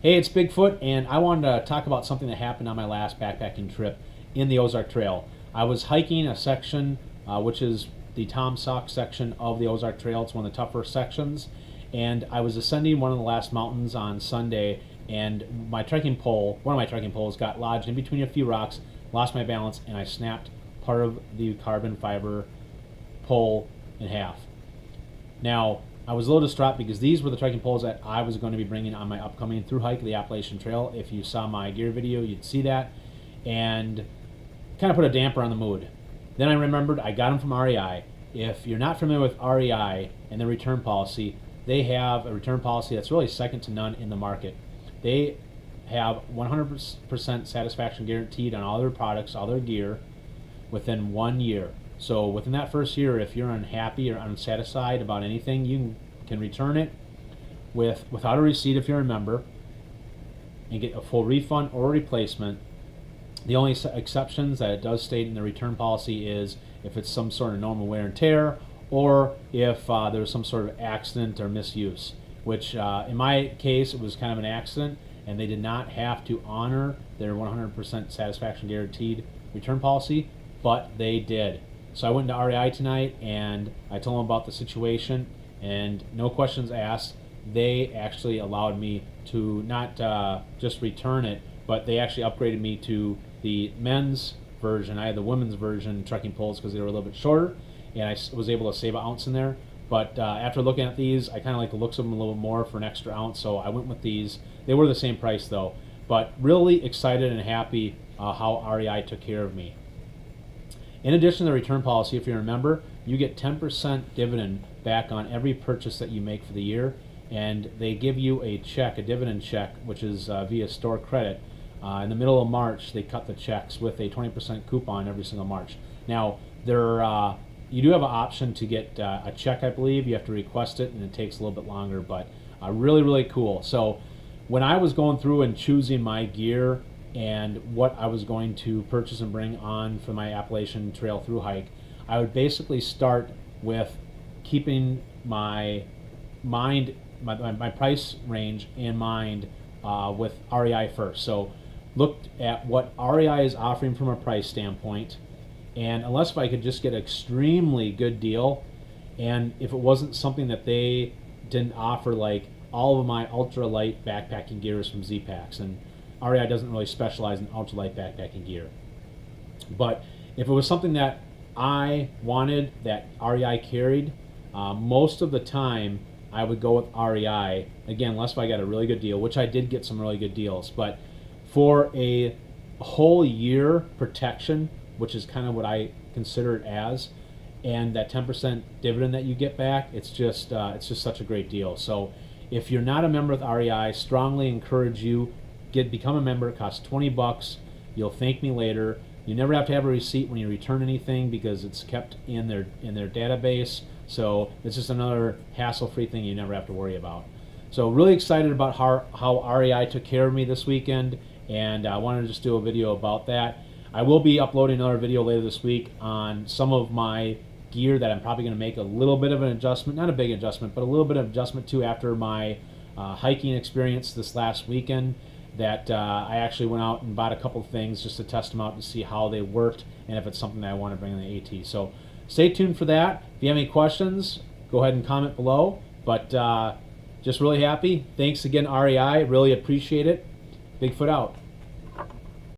Hey, it's Bigfoot, and I wanted to talk about something that happened on my last backpacking trip in the Ozark Trail. I was hiking a section, which is the Tom Sock section of the Ozark Trail. It's one of the tougher sections, and I was ascending one of the last mountains on Sunday, and my trekking pole, one of my trekking poles, got lodged in between a few rocks, lost my balance, and I snapped part of the carbon fiber pole in half. Now, I was a little distraught because these were the trekking poles that I was going to be bringing on my upcoming through hike, the Appalachian Trail. If you saw my gear video, you'd see that, and kind of put a damper on the mood. Then I remembered I got them from REI. If you're not familiar with REI and their return policy, they have a return policy that's really second to none in the market. They have 100% satisfaction guaranteed on all their products, all their gear, within 1 year. So within that first year, if you're unhappy or unsatisfied about anything, you can return it without a receipt if you're a member and get a full refund or replacement. The only exceptions that it does state in the return policy is if it's some sort of normal wear and tear, or if there's some sort of accident or misuse, which in my case it was kind of an accident, and they did not have to honor their 100% satisfaction guaranteed return policy, but they did. So I went to REI tonight and I told them about the situation, and no questions asked. They actually allowed me to not just return it, but they actually upgraded me to the men's version. I had the women's version trekking poles because they were a little bit shorter, and I was able to save an ounce in there. But after looking at these, I kind of like the looks of them a little bit more for an extra ounce, so I went with these. They were the same price though, but really excited and happy how REI took care of me. In addition to the return policy, if you remember, you get 10% dividend back on every purchase that you make for the year, and they give you a check, a dividend check, which is via store credit. In the middle of March, they cut the checks with a 20% coupon every single March. Now, you do have an option to get a check, I believe. You have to request it, and it takes a little bit longer, but really, really cool. So when I was going through and choosing my gear and what I was going to purchase and bring on for my Appalachian Trail through hike, I would basically start with keeping my price range in mind with REI first. So looked at what REI is offering from a price standpoint, and unless if I could just get an extremely good deal, and if it wasn't something that they didn't offer, like all of my ultralight backpacking gear is from Z-Packs, and REI doesn't really specialize in ultralight backpacking gear. But if it was something that I wanted that REI carried, most of the time I would go with REI, again, unless if I got a really good deal, which I did get some really good deals. But for a whole year protection, which is kind of what I consider it as, and that 10% dividend that you get back, it's just such a great deal. So if you're not a member of REI, strongly encourage you, become a member. It costs $20. You'll thank me later. You never have to have a receipt when you return anything because it's kept in their database. So it's just another hassle-free thing you never have to worry about. So really excited about how REI took care of me this weekend, and I wanted to just do a video about that. I will be uploading another video later this week on some of my gear that I'm probably going to make a little bit of an adjustment, not a big adjustment, but a little bit of adjustment to after my hiking experience this last weekend. That I actually went out and bought a couple of things just to test them out to see how they worked and if it's something that I want to bring in the AT. So stay tuned for that. If you have any questions, go ahead and comment below. But just really happy. Thanks again, REI. Really appreciate it. Bigfoot out.